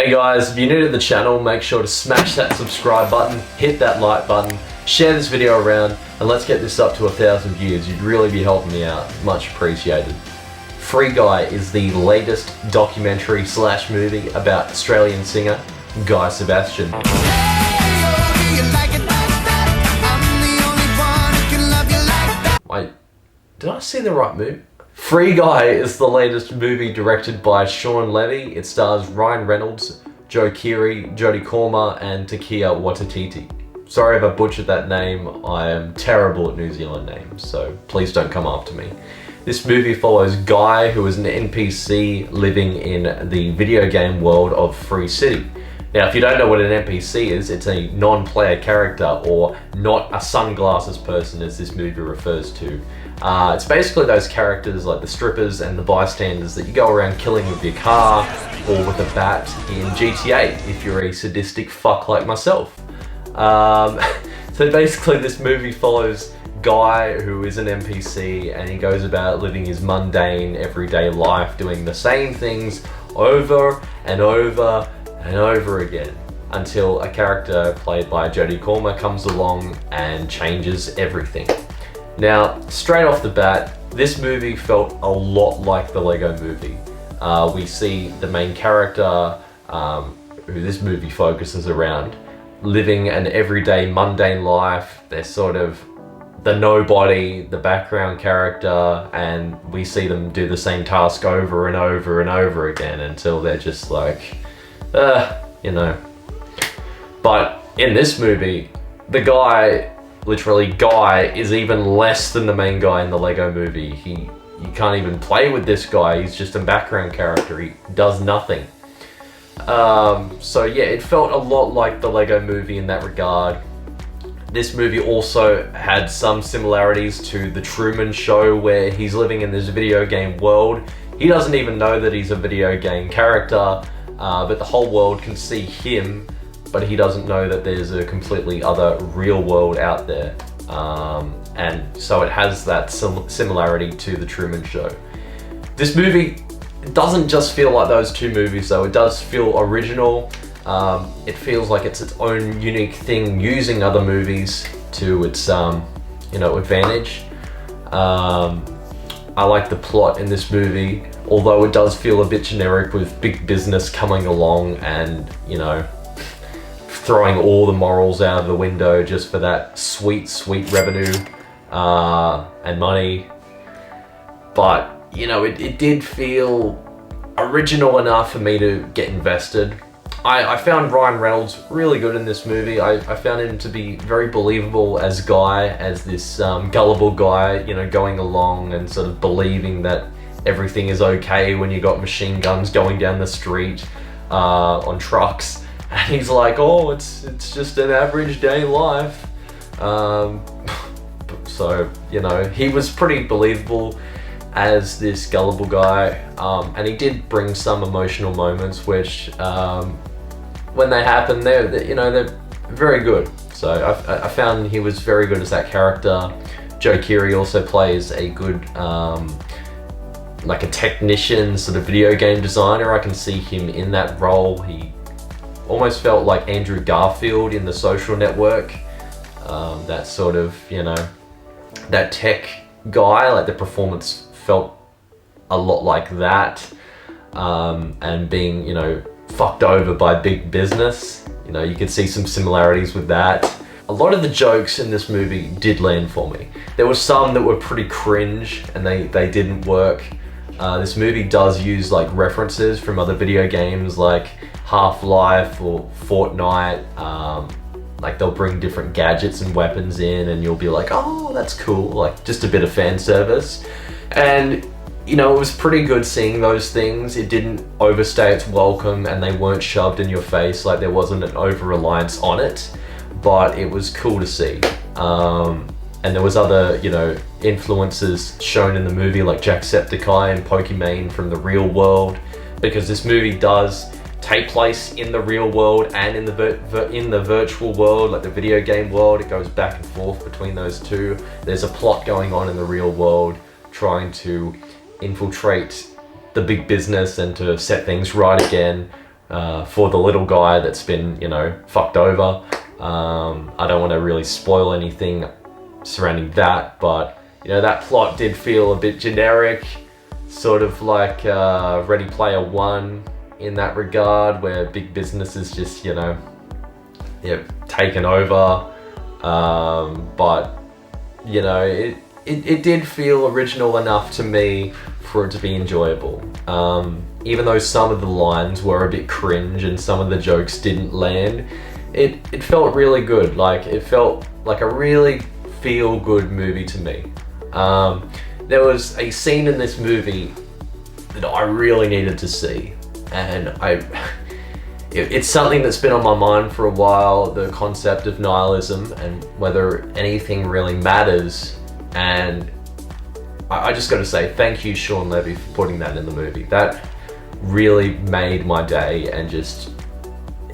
Hey guys, if you're new to the channel, make sure to smash that subscribe button, hit that like button, share this video around, and let's get this up to 1,000 views. You'd really be helping me out. Much appreciated. Free Guy is the latest documentary / movie about Australian singer Guy Sebastian. Wait, did I see the right movie? Free Guy is the latest movie directed by Shaun Levy. It stars Ryan Reynolds, Joe Keery, Jodie Comer, and Takia Waititi. Sorry if I butchered that name. I am terrible at New Zealand names, so please don't come after me. This movie follows Guy, who is an NPC living in the video game world of Free City. Now, if you don't know what an NPC is, it's a non-player character, or not a sunglasses person as this movie refers to. It's basically those characters like the strippers and the bystanders that you go around killing with your car or with a bat in GTA if you're a sadistic fuck like myself. So basically this movie follows Guy, who is an NPC, and he goes about living his mundane everyday life, doing the same things over and over and over again until a character played by Jodie Comer comes along and changes everything. Now, straight off the bat, this movie felt a lot like the Lego Movie. We see the main character, who this movie focuses around, living an everyday mundane life. They're sort of the nobody, the background character, and we see them do the same task over and over and over again until they're just like, you know. But in this movie, the guy, literally Guy, is even less than the main guy in the Lego Movie. You can't even play with this guy. He's just a background character. He does nothing. So yeah, it felt a lot like the Lego Movie in that regard. This movie also had some similarities to The Truman Show, where he's living in this video game world. He doesn't even know that he's a video game character, but the whole world can see him, but he doesn't know that there's a completely other real world out there. And so it has that similarity to The Truman Show. This movie doesn't just feel like those two movies though. It does feel original. It feels like it's its own unique thing, using other movies to its advantage. I like the plot in this movie, although it does feel a bit generic with big business coming along and, you know, throwing all the morals out of the window just for that sweet revenue and money. But, you know, it did feel original enough for me to get invested. I found Ryan Reynolds really good in this movie. I found him to be very believable as Guy, as this gullible guy, you know, going along and sort of believing that everything is okay when you got machine guns going down the street on trucks. And he's like, oh, it's just an average day in life. So, you know, he was pretty believable as this gullible guy. And he did bring some emotional moments, which, when they happen, they're very good. So I found he was very good as that character. Joe Keery also plays a good, like a technician, sort of video game designer. I can see him in that role. He almost felt like Andrew Garfield in The Social Network. That sort of, you know, that tech guy, like the performance felt a lot like that. And being, you know, fucked over by big business. You know, you could see some similarities with that. A lot of the jokes in this movie did land for me. There were some that were pretty cringe and they didn't work. This movie does use like references from other video games like Half-Life or Fortnite. Like they'll bring different gadgets and weapons in and you'll be like, oh, that's cool. Like just a bit of fan service. And you know, it was pretty good seeing those things. It didn't overstay its welcome and they weren't shoved in your face, like there wasn't an over-reliance on it, but it was cool to see. And there was other, you know, influences shown in the movie like Jacksepticeye and Pokimane from the real world, because this movie does take place in the real world and in the virtual world, like the video game world. It goes back and forth between those two. There's a plot going on in the real world trying to infiltrate the big business and to set things right again. for the little guy that's been, you know, fucked over. I don't want to really spoil anything surrounding that, but you know, that plot did feel a bit generic, sort of like Ready Player One in that regard, where big business is just, you know, taken over. But you know, it did feel original enough to me for it to be enjoyable. Even though some of the lines were a bit cringe and some of the jokes didn't land, it felt really good. Like, it felt like a really feel-good movie to me. There was a scene in this movie that I really needed to see, and it's something that's been on my mind for a while, the concept of nihilism and whether anything really matters. And I just gotta say, thank you, Shawn Levy, for putting that in the movie. That really made my day, and just,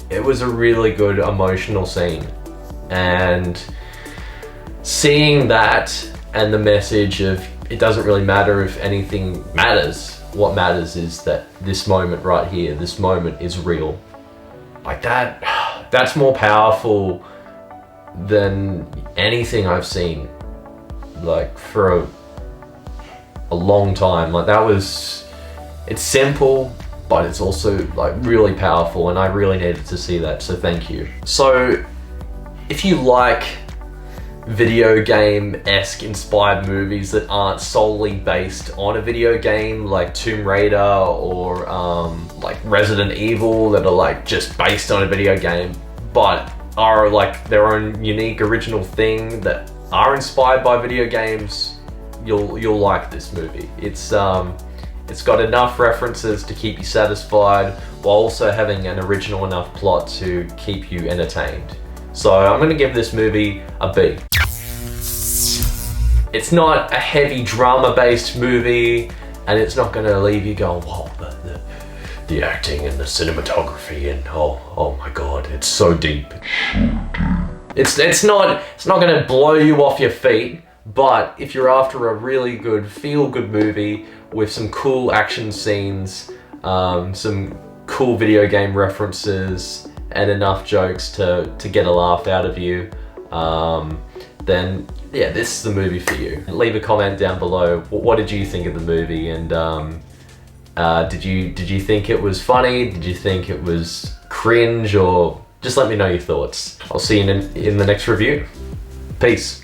it was a really good emotional scene. And seeing that and the message of it doesn't really matter if anything matters, what matters is that this moment right here, this moment is real. Like that's more powerful than anything I've seen, like, for a long time. Like, that was, it's simple, but it's also like really powerful, and I really needed to see that, so thank you. So if you like video game-esque inspired movies that aren't solely based on a video game, like Tomb Raider or like Resident Evil, that are like just based on a video game but are like their own unique original thing that are inspired by video games, you'll like this movie. It's got enough references to keep you satisfied while also having an original enough plot to keep you entertained. So I'm gonna give this movie a B. It's not a heavy drama-based movie, and it's not gonna leave you going, whoa, the acting and the cinematography, and oh my god, it's so deep. It's not gonna blow you off your feet, but if you're after a really good feel-good movie with some cool action scenes, some cool video game references, and enough jokes to get a laugh out of you, then yeah, this is the movie for you. Leave a comment down below. What did you think of the movie? And did you think it was funny? Did you think it was cringe? Or just let me know your thoughts. I'll see you in the next review. Peace.